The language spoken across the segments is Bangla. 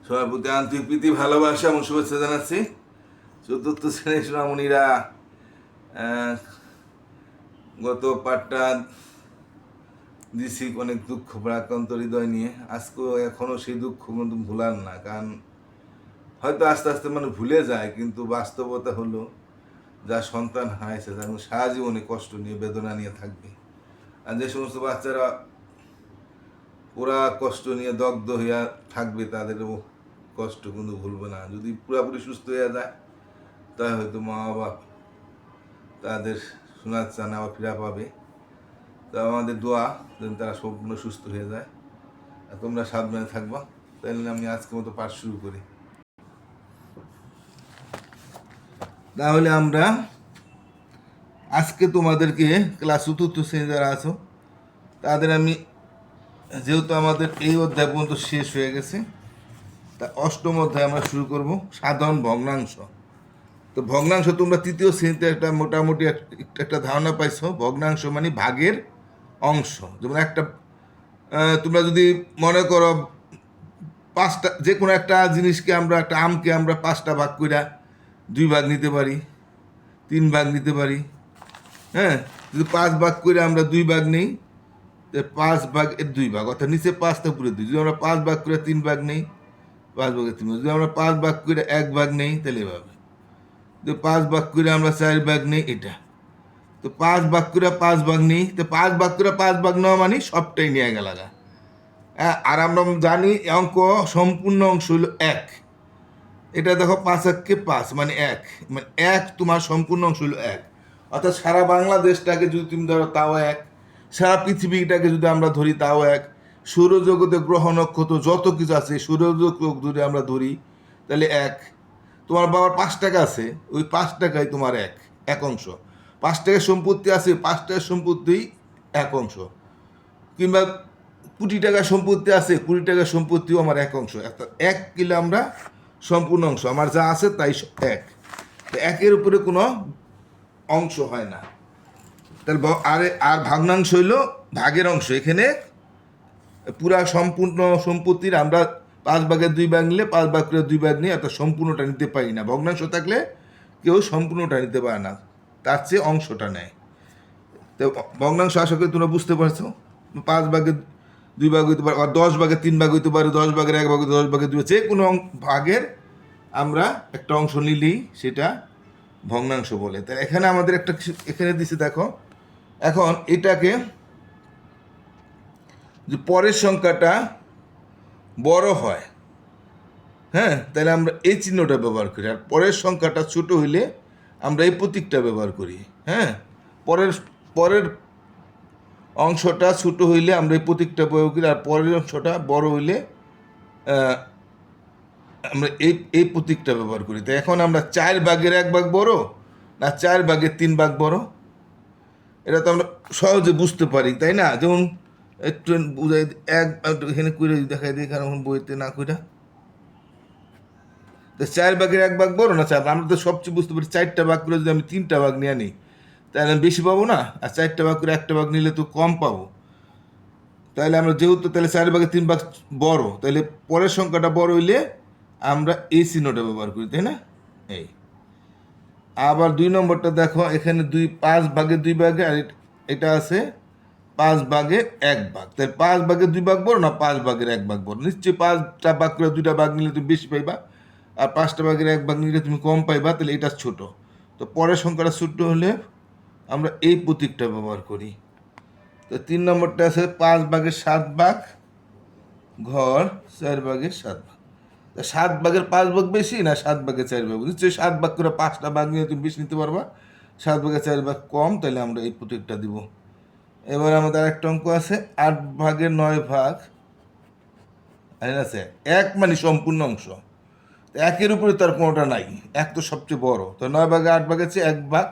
সবার প্রতি আন্তরিক প্রীতি ভালোবাসা এবং শুভেচ্ছা জানাচ্ছি। চতুর্থ শ্রেণীর সোনামণিরা, গত পাঠটা দিছি অনেক দুঃখ প্রাক্রান্ত হৃদয় নিয়ে। আজকেও এখনও সেই দুঃখ কিন্তু ভুলার না, কারণ হয়তো আস্তে আস্তে মানে ভুলে যায়, কিন্তু বাস্তবতা হলো যা সন্তান হারাইছে তার সারা জীবনে কষ্ট নিয়ে বেদনা নিয়ে থাকবে। আর যে সমস্ত বাচ্চারা পুরা কষ্ট নিয়ে দগ্ধ হইয়া থাকবে তাদেরও কষ্ট কিন্তু ভুলবে না। যদি পুরাপুরি সুস্থ হয়ে যায় তাই হয়তো মা বাবা তাদের শোনার চান আবার ফিরা পাবে। তা আমাদের দোয়া যেন তারা সম্পূর্ণ সুস্থ হয়ে যায়, আর তোমরা সাবধানে থাকবা। তাহলে আমি আজকের মতো পাঠ শুরু করি। তাহলে আমরা আজকে তোমাদেরকে ক্লাস চতুর্থ শ্রেণী যারা আছো তাদের আমি, যেহেতু আমাদের এই অধ্যায় পর্যন্ত শেষ হয়ে গেছে, তা অষ্টম অধ্যায় আমরা শুরু করব, সাধারণ ভগ্নাংশ। তো ভগ্নাংশ তোমরা তৃতীয় শ্রেণীতে একটা মোটামুটি একটা ধারণা পাইছো। ভগ্নাংশ মানে ভাগের অংশ। যেমন একটা তোমরা যদি মনে করো পাঁচটা, যে কোনো একটা জিনিসকে আমরা, একটা আমকে আমরা পাঁচটা ভাগ করে দুই ভাগ নিতে পারি, তিন ভাগ নিতে পারি। হ্যাঁ, যদি পাঁচ ভাগ করে আমরা দুই ভাগ নেই, পাঁচ ভাগ এর দুই ভাগ, অর্থাৎ নিচে পাঁচটা উপরে দুই। যদি আমরা পাঁচ ভাগ করে তিন ভাগ নেই, পাঁচ ভাগের তিন ভাগ। যদি আমরা পাঁচ ভাগ করে এক ভাগ নেই তাহলে এভাবে। তো পাঁচ ভাগ করে আমরা চার ভাগ নেই, এটা। তো পাঁচ ভাগ করে পাঁচ ভাগ নেই, তো পাঁচ ভাগ করে পাঁচ ভাগ নেওয়া মানে সবটাই নিয়ে গেল। আর আমরা জানি অঙ্ক সম্পূর্ণ অংশ হলো এক। এটা দেখো, পাঁচ এককে পাঁচ মানে এক, মানে এক তোমার সম্পূর্ণ অংশ হলো এক। অর্থাৎ সারা বাংলাদেশটাকে যদি তুমি ধরো তাও এক, সারা পৃথিবীটাকে যদি আমরা ধরি তাও এক, সৌরজগতে গ্রহ নক্ষত্র যত কিছু আছে সৌরজগৎ যদি আমরা ধরি তাহলে এক। তোমার বাবার 5 টাকা আছে, ওই 5 টাকাই তোমার এক অংশ। 5 টাকার সম্পত্তি আছে, 5 টাকার সম্পত্তি এক অংশ। কিংবা কোটি টাকার সম্পত্তি আছে, 20 টাকার সম্পত্তিও আমার এক অংশ। এক কিলো আমরা সম্পূর্ণ অংশ, আমার যা আছে তাই এক। একের উপরে কোনো অংশ হয় না। তাহলে আর ভগ্নাংশ হইল ভাগের অংশ। এখানে পুরা সম্পূর্ণ সম্পত্তির আমরা 5 ভাগের 2 ভাগ নিলে 5 ভাগ করে 2 ভাগ নিয়ে অর্থাৎ সম্পূর্ণটা নিতে পারি না। ভগ্নাংশ থাকলে কেউ সম্পূর্ণটা নিতে পারে না, তার চেয়ে অংশটা নেয়। তো ভগ্নাংশ আশা করি তোমরা বুঝতে পারছো। 5 ভাগের 2 ভাগ হইতে পারে, আর 10 ভাগের 3 ভাগ হইতে পারে, 10 ভাগের 1 ভাগ, 10 ভাগের 2, যে কোনো ভাগের আমরা একটা অংশ নিলেই সেটা ভগ্নাংশ বলে। তাই এখানে আমাদের একটা এখানে দিছে দেখো, এখন এটাকে যে পরের সংখ্যাটা বড় হয়, হ্যাঁ, তাহলে আমরা এই চিহ্নটা ব্যবহার করি। আর পরের সংখ্যাটা ছোট হইলে আমরা এই প্রতীকটা ব্যবহার করি। হ্যাঁ, পরের পরের অংশটা ছোট হইলে আমরা এই প্রতীকটা ব্যবহার করি, আর পরের অংশটা বড় হইলে আমরা এই প্রতীকটা ব্যবহার করি। তো এখন আমরা 4 ভাগের 1 ভাগ বড় না 4 ভাগের 3 ভাগ বড়, এটা তো আমরা সহজে বুঝতে পারি, তাই না? যেমন একটু বুঝাই, এখানে করে দেখাই দিই, কারণ বইতে না কইরা। তো 4 ভাগের 1 ভাগ বড় না 4? আমরা তো সবচেয়ে বুঝতে পারি 4টা ভাগ করে যদি আমি 3টা ভাগ নিয়ে নিই তাহলে আমি বেশি পাবো না, আর 4টা ভাগ করে 1টা ভাগ নিলে তো কম পাবো। তাহলে আমরা যেহেতু তাহলে 4 ভাগের 3 ভাগ বড়, তাহলে পরের সংখ্যাটা বড় হইলে আমরা এই চিহ্নটা ব্যবহার করি, তাই না? এই আবার 2 নম্বরটা দেখো, এখানে 5 ভাগের 2 ভাগে, আর এটা আছে 5 ভাগের 1 ভাগ। তাহলে 5 ভাগের 2 ভাগ বড় না 5 ভাগের 1 ভাগ বড়? নিশ্চয়ই 5টা ভাগ করে 2টা ভাগ নিলে তুমি বেশি পাইবা, আর 5টা ভাগের 1 ভাগ নিলে তুমি কম পাইবা। তাহলে এটা ছোট। তো পরের সংখ্যাটা ছোট হলে আমরা এই প্রতীকটা ব্যবহার করি। তো 3 নম্বরটা আছে 5 ভাগের 7 ভাগ ঘর 4 ভাগের 7 ভাগ। 7 ভাগের 5 ভাগ বেশি না 7 ভাগের 4 ভাগ? নিশ্চয়ই 7 ভাগ করে 5টা ভাগ নিয়ে তুমি বেশি নিতে পারবা, 7 ভাগের 4 ভাগ কম, তাহলে আমরা এই প্রতীকটা দিব। এবার আমাদের আরেকটা অঙ্ক আছে 8 ভাগের 9 ভাগ আছে 1 মানে সম্পূর্ণ অংশ। একের উপরে তার কোনোটা নাই, এক তো সবচেয়ে বড়। তো 9 ভাগে 8 ভাগের চেয়ে 1 ভাগ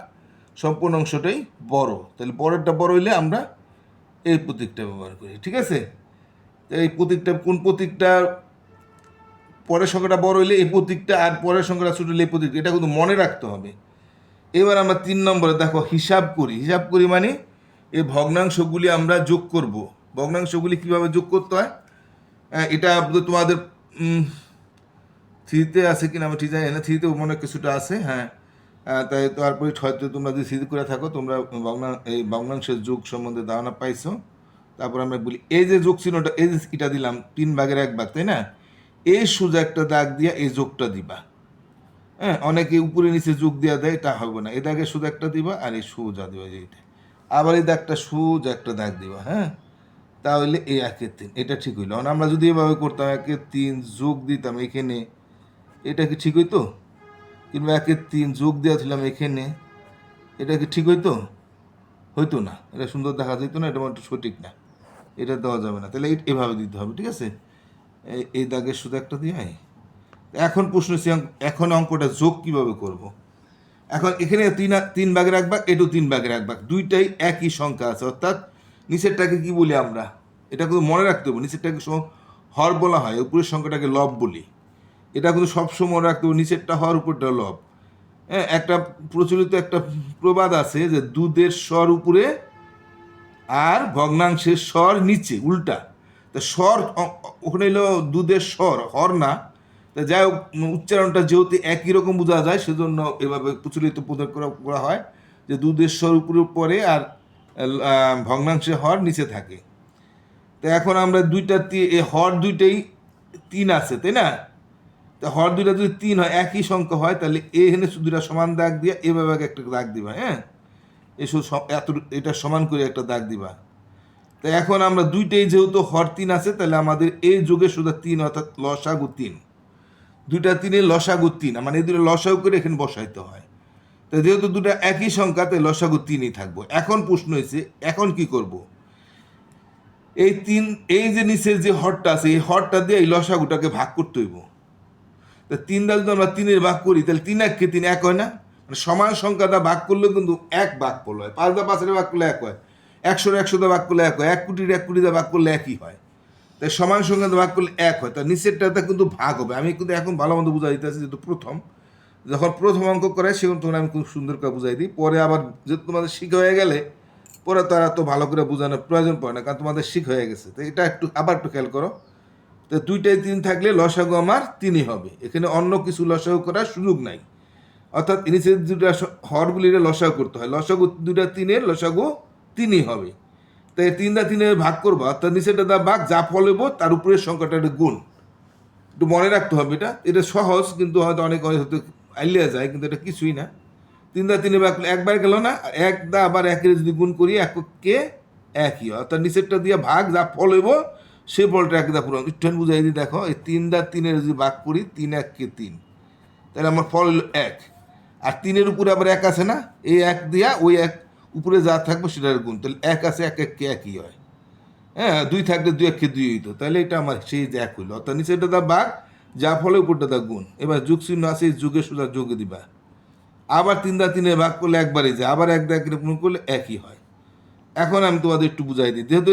সম্পূর্ণ অংশটাই বড়। তাহলে পরেরটা বড় হইলে আমরা এই প্রতীকটা ব্যবহার করি, ঠিক আছে? এই প্রতীকটা, কোন প্রতীকটা পরের সংখ্যাটা বড় হইলে এই প্রতীকটা, আর পরের সংখ্যাটা ছোট হইলে এই প্রতীকটা, এটা কিন্তু মনে রাখতে হবে। এবার আমরা 3 নম্বরে দেখো হিসাব করি। হিসাব করি মানে এই ভগ্নাংশগুলি আমরা যোগ করব। ভগ্নাংশগুলি কিভাবে যোগ করতে হয় এটা তোমাদের থ্রিতে আছে কিনা আমি ঠিক জানি না, থ্রিতে মনে হয় কিছুটা আছে, হ্যাঁ। তাই তারপরে হয়তো তোমরা যদি থ্রিতে করে থাকো তোমরা এই ভগ্নাংশের যোগ সম্বন্ধে ধারণা পাইছো। তারপর আমরা বলি এই যে যোগ চিহ্নটা, এই যে এটা দিলাম 3/1 তাই না, এই সোজা একটা দাগ দিয়া এই যোগটা দিবা। হ্যাঁ, অনেকে উপরে নিচে যোগ দেওয়া দেয়, এটা হবে না। এই দাগে সোজা একটা দিবা আর এই সোজা দিবা যেটা, আবার এই দাগটা সোজা একটা দাগ দিবা। হ্যাঁ, তাহলে এই 1/3 এটা ঠিক হইলো। আমরা যদি এভাবে করতাম 1/3 যোগ দিতাম এখানে, এটা কি ঠিক হইতো? কিংবা 1/3 যোগ দেওয়া ছিলাম এখানে, এটা কি ঠিক হইতো? হইতো না, এটা সুন্দর দেখা যেত না, এটা একটু সঠিক না, এটা দেওয়া যাবে না। তাহলে এভাবে দিতে হবে, ঠিক আছে। এই দাগের শুধু একটা দিয়ে। এখন প্রশ্ন হচ্ছে এখন অঙ্কটা যোগ কিভাবে করব। এখন এখানে 3/1 এটাও 3/1, দুইটাই একই সংখ্যা আছে, অর্থাৎ নিচেরটাকে কি বলি আমরা, এটা কিন্তু মনে রাখতে হবে। নিচেরটাকে হর বলা হয়, উপরের সংখ্যাটাকে লব বলি। এটা কিন্তু সবসময় মনে রাখতে হবে, নিচেরটা হর উপরটা লব। হ্যাঁ, একটা প্রচলিত একটা প্রবাদ আছে যে দুধের স্বর উপরে আর ভগ্নাংশের স্বর নিচে, উল্টা। তা স্বর ওখানে হলো দুধের স্বর, হর না। তা যাই হোক, উচ্চারণটা যেহেতু একই রকম বোঝা যায় সেজন্য এভাবে প্রচলিত প্রয়োগ করা হয় যে দুধের স্বর উপরে পড়ে আর ভগ্নাংশে হর নিচে থাকে। তো এখন আমরা হর দুইটাই 3 আছে তাই না। তা হর দুইটা যদি 3 হয়, একই সংখ্যা হয়, তাহলে এখানে দুইটা সমান দাগ দিয়ে এভাবে একটা দাগ দিবা। হ্যাঁ, এসব এত এটা সমান করে একটা দাগ দিবা। তো এখন আমরা দুইটাই যেহেতু হর 3 আছে, তাহলে আমাদের এই যোগে শুধু 3, অর্থাৎ লসাগু 3। দুইটা 3-এর লসাগু 3, মানে এই দুটো লসাগু করে এখানে বসাইতে হয়। তো যেহেতু দুটো একই সংখ্যা, তাই লসাগু 3ই থাকবো। এখন প্রশ্ন হয়েছে এখন কি করব। এই যে নিচের যে হরটা আছে, এই হরটা দিয়ে এই লসাগুটাকে ভাগ করতে হইব। তা 3 দ্বারা যদি আমরা 3-এর ভাগ করি, তাহলে 3 এক হয় না। মানে সমান সংখ্যাটা ভাগ করলে কিন্তু 1 ভাগ করলে হয়, 5 দ্বারা 5-এর ভাগ করলে 1 হয়, 100 দ্বারা ভাগ করলে 1 হয়, 1 কোটির 1 কোটি দ্বারা ভাগ করলে 1ই হয়। তাই সমান সংখ্যা ভাগ করলে 1 হয়, তার নিচেরটাতে কিন্তু ভাগ হবে। আমি কিন্তু এখন ভালো মন্দ বুঝাই দিতেছি, যেহেতু যখন প্রথম অঙ্ক করে সেখানে তখন আমি খুব সুন্দর করে বুঝাই দিই। পরে আবার যেহেতু তোমাদের শিখা হয়ে গেলে পরে তারা তো ভালো করে বোঝানোর প্রয়োজন পড়ে না, কারণ তোমাদের শিখ হয়ে গেছে। তো এটা আবার একটু খেয়াল করো। তো দুইটাই 3 থাকলে লসাগু আমার 3ই হবে, এখানে অন্য কিছু লসাগু করার সুযোগ নাই। অর্থাৎ নিচের দুটা হরগুলিরে লসাগু করতে হয়, লসাগু দুটা 3-এর লসাগু 3ই হবে। তাই 3 ভাগ করবো, অর্থাৎ নিচেরটা দা ভাগ, যা ফল হইব তার উপরের সংখ্যাটা একটা গুণ। একটু মনে রাখতে হবে, এটা সহজ, কিন্তু হয়তো অনেক হয়তো আইলিয়া যায়, কিন্তু এটা কিছুই না। 3 ভাগ করলে একবার গেল না, এক দা আবার একের যদি গুণ করি এককে একই হয়, অর্থাৎ নিচেরটা দিয়ে ভাগ, যা ফল হইব সে ফলটা একদা পুরো একটু বুঝাই দিই। দেখো, এই 3 যদি ভাগ করি, 3 তাহলে আমার ফল হলো 1। আর 3-এর উপরে আবার 1 আছে না, এই 1 দিয়া ওই 1 উপরে যা থাকবে সেটার গুণ, তাহলে 1 আছে, 1 একই হয়। হ্যাঁ, 2 থাকলে 2 হইতো, তাহলে এটা আমার সেই যে 1 হইলো, অর্থাৎ নিচেরটা দা ভাগ, যা ফলে উপরটা দা গুণ। এবার যোগ চিহ্ন আছে, যুগে সোজা যোগ দিবা। আবার 3 ভাগ করলে একবারই যায়, আবার 1 গুণ করলে একই হয়। এখন আমি তোমাদের একটু বুঝাই দিই, যেহেতু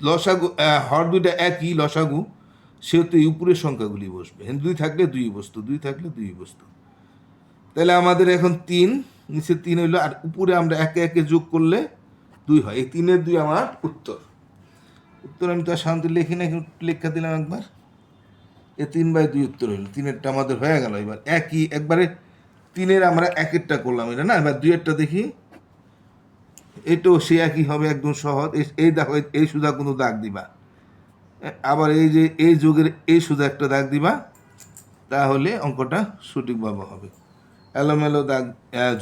লসাগু হর দুইটা একই লসাগু, সেহেতু এই উপরের সংখ্যাগুলি বসবে। 2 থাকলে 2 বস্তু, 2 থাকলে 2 বস্তু। তাহলে আমাদের এখন 3, নিচে 3 হইলো, আর উপরে আমরা একে যোগ করলে 2 হয়। এই 3-এর 2 আমার উত্তর। আমি তো আর শান্তি লিখি না, লেখা দিলাম একবার। এ 3/2 উত্তর হইলো। 3-এরটা আমাদের হয়ে গেল। এবার একবারে 3-এর আমরা 1-এরটা করলাম, এটা না। এবার 2-এরটা দেখি, এটাও সে একই হবে, একদম সহজ। এই দেখো, এই সুদা কোনো দাগ দিবা, আবার এই যে এই যোগের এই সুদা একটা দাগ দিবা, তাহলে অঙ্কটা সঠিকভাবে হবে। এলোমেলো দাগ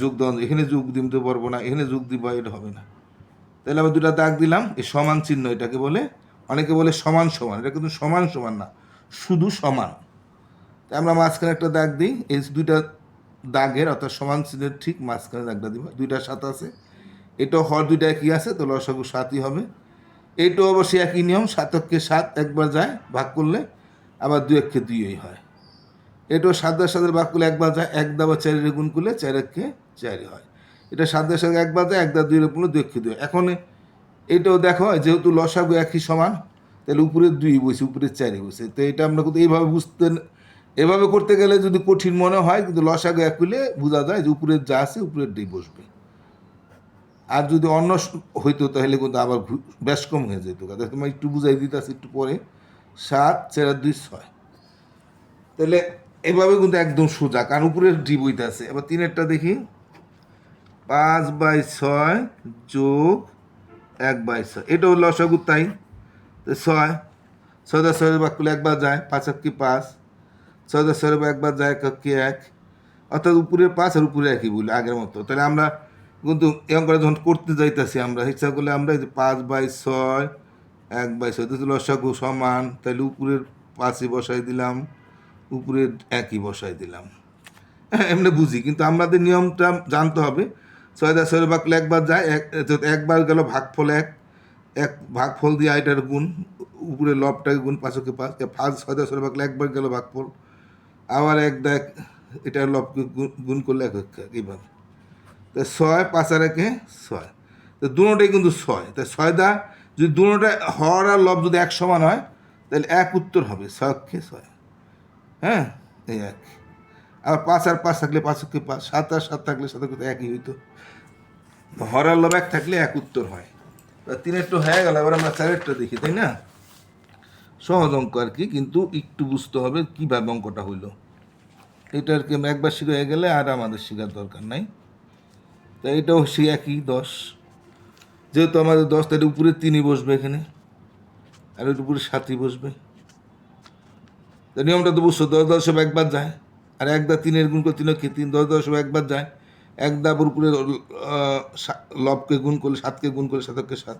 যোগ দেওয়া, এখানে যোগ দিতে পারবো না, এখানে যোগ দিবা, এটা হবে না। তাহলে আবার 2টা দাগ দিলাম, এই সমান চিহ্ন এটাকে বলে। অনেকে বলে সমান সমান, এটা কিন্তু সমান সমান না, শুধু সমান। তাই আমরা মাঝখানে একটা দাগ দিই, এই 2টা দাগের অর্থাৎ সমান চিহ্নের ঠিক মাঝখানে দাগটা দিব। 2টার 7 আছে, এটাও হর 2টা একই আছে, তো লসাগু 7ই হবে। এইটাও অবশ্যই একই নিয়ম, 7-কে 7 একবার যায় ভাগ করলে, আবার 2-1-কে 2ই হয়। এটাও 7-7 ভাগ করলে একবার যায়, 1 দা বা 4-এর গুণ করলে 4-1-কে 4ই হয়। এটা 7-7 একবার যায়, 1 দা 2-এর গুণ 2-1-কে 2। এখন এটাও দেখো, যেহেতু লসাগু একই সমান, তাহলে উপরে 2 বসে, উপরে 4 বসে। তো এটা আমরা কিন্তু এইভাবে এভাবে করতে গেলে যদি কঠিন মনে হয়, কিন্তু লসাগু এক হইলে বোঝা যায় যে উপরের যা আছে উপরের ডি বসবে। আর যদি অন্য হইতো তাহলে কিন্তু আবার বেশ কম হয়ে যেত। তোমার একটু বুঝাই দিতে আসি একটু পরে। 7 4 2 6, তাহলে এভাবে কিন্তু একদম সোজা, কারণ উপরে ডি বইতে আছে। এবার 3-এরটা দেখি, 5/6 যোগ 1/6, এটা হলো লসাগু, তাই 6, 6 ভাগ করলে একবার যায়, 5 কি 5, 6 একবার যায়, কি 1, অর্থাৎ উপরে 5 আর উপরে 1ই বলি আগের মতো। তাহলে আমরা কিন্তু এরকম করে যখন করতে যাইতেছি আমরা হিসাব করলে আমরা এই যে 5/6 1/6 লসাগু সমান, তাহলে উপরের 5ই বসাই দিলাম, উপরের 1ই বসাই দিলাম। এমনি বুঝি, কিন্তু আমাদের নিয়মটা জানতে হবে। 6 ভাগ করলে একবার যায়, একবার গেল ভাগফল 1, ভাগফল দিয়ে এটার গুণ, উপরে লবটাকে গুণ, 5কে 5, 6 ভাগ করলে একবার গেল ভাগফল, আবার 1 দেখ, এটা লবকে গুণ করলে 1 এইভাবে। তো 6, 5 আর 1 6, তো দুটোটাই কিন্তু 6, তাই 6 দা যদি দুটোটা হর আর লব যদি 1 সমান হয় তাহলে 1 উত্তর হবে, 6 6। হ্যাঁ, এই 1। আবার 5 আর 5 থাকলে 5কে 5, 7 আর 7 থাকলে 7কে 1ই হইতো। হর আর লব 1 থাকলে 1 উত্তর হয়। 3-এরটা হয়ে গেল, এবার আমরা 4-এরটা দেখি, তাই না? সহজ অঙ্ক আর কি, কিন্তু একটু বুঝতে হবে কীভাবে অঙ্কটা হইলো। এটা আর কি আমরা একবার শিখে হয়ে গেলে আর আমাদের শেখার দরকার নাই। তো এটাও সে একই 10, যেহেতু আমাদের 10, তাহলে উপরে 3ই বসবে এখানে, আর ওর উপরে 7ই বসবে। তো নিয়মটা তো বুঝছো, 10 একবার যায়, আর 1 দা 3-এর গুণ করে 3 3, 10 একবার যায়, 1 দাবার উপরে লবকে গুণ করলে 7কে গুণ করলে 7কে 7,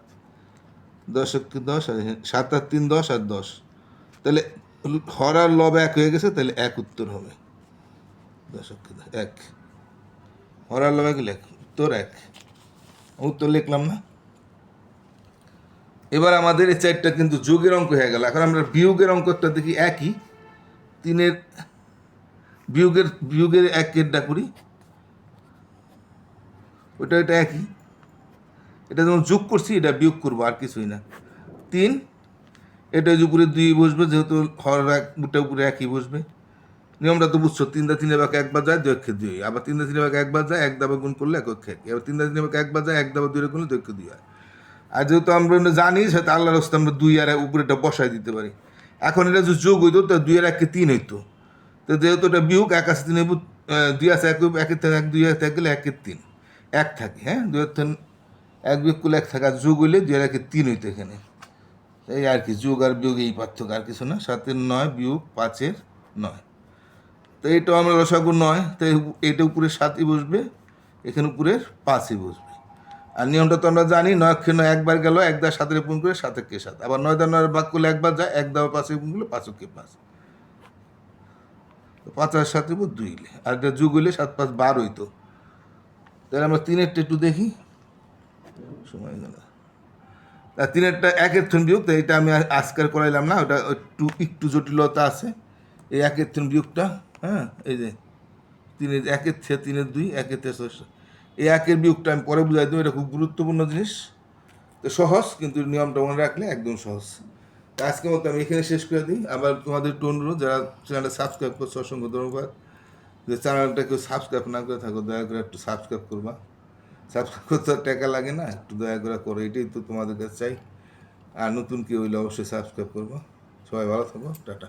10কে 10, আর 7 আর 3 10 আর 10, তাহলে হর আর লব 1 হয়ে গেছে, তাহলে 1 উত্তর হবে। 10কে 1, হর আর লব 1 লেখ, উত্তর 1, উত্তর লিখলাম না। এবার আমাদের এই 4টা কিন্তু যোগের অঙ্ক হয়ে গেল। এখন আমরা বিয়োগের অঙ্কটা দেখি, একই 3-এর বিয়োগের 1-এরটা করি, ওটা এটা একই, এটা যেমন যোগ করছি এটা বিয়োগ করবো, আর কিছুই না। 3, এটা উপরে 2 বসবে, যেহেতু হর ওটা উপরে 1ই বসবে। নিয়মটা তো বুঝছো, 3 দা 3-এর ভাগ একবার যায়, 2 কে 2, আবার 3 দা 3-এর ভাগ একবার যায়, 1 দাবা গুণ করলে 1 কে 1, এবার 3 দা 3-এর ভাগ একবার যায়, 1 দাবা 2 গুণলে 2 কে 2 হয়। আর যেহেতু আমরা জানি সেটা আল্লাহর রাস্তায় আমরা 2 আর উপরেটা বসাই দিতে পারি। এখন এটা যদি যোগ হইতো তো 2 আর 1কে 3 হইতো, তো যেহেতু এটা বিয়োগ, 1 আছে 3, 2 আছে 1, 1-এর থেকে 1, 2 থেকে গেলে 1-কে 3, 1 থাকে। হ্যাঁ, 2-এর থেকে 1 বিয়োগ করলে 1 থাকে, আর যোগ হইলে 2 আর 1-কে 3 হইতো এখানে। এই আর কি, যোগ আর বিয়োগ এই পার্থক্য, আর কিছু না। 7-এর 9 বিয়োগ 5-এর 9, তো এইটাও আমরা লসাগু 9, তাই এটা উপরে 7ই বসবে, এখানে উপরের 5ই বসবে। আর নিয়মটা তো আমরা জানি, 9-কে 9 একবার গেল, 1 দা 7-এর গুণ করে 7-কে 7, আবার 9 দা 9 ভাগ করলে একবার যায়, 1 দা 5-এর গুণ করলে 5-কে 5, 5 আর 7 2, আর এটা যোগ হইলে 7 5 12 হইতো। তাহলে আমরা 3-এরটা একটু দেখি, সময় গেল। 3-এরটা 1-এর থন বিয়োগ, তাই এটা আমি আজকাল করাইলাম না, ওটা একটু জটিলতা আছে এই 1-এর থন বিয়োগটা। হ্যাঁ, এই যে 3-এর 1-এর থেকে 3-এর 2, 1-এর থেকে 6, এই 1-এর বিয়োগটা আমি পরে বুঝাই দেবো, এটা খুব গুরুত্বপূর্ণ জিনিস। তো সহজ, কিন্তু নিয়মটা মনে রাখলে একদম সহজ। আজকের মতো আমি এখানে শেষ করে দিই। আবার তোমাদের একটু অনুরোধ, যারা চ্যানেলটা সাবস্ক্রাইব করছো অসংখ্য ধন্যবাদ। যে চ্যানেলটা কেউ সাবস্ক্রাইব না করে থাকো, দয়া করে একটু সাবস্ক্রাইব করবা। সাবস্ক্রাইব করতে আর টাকা লাগে না, একটু দয়া করে করো, এটাই তো তোমাদের কাছে চাই। আর নতুন কেউ হইলে অবশ্যই সাবস্ক্রাইব করবো। সবাই ভালো থাকো, টাটা।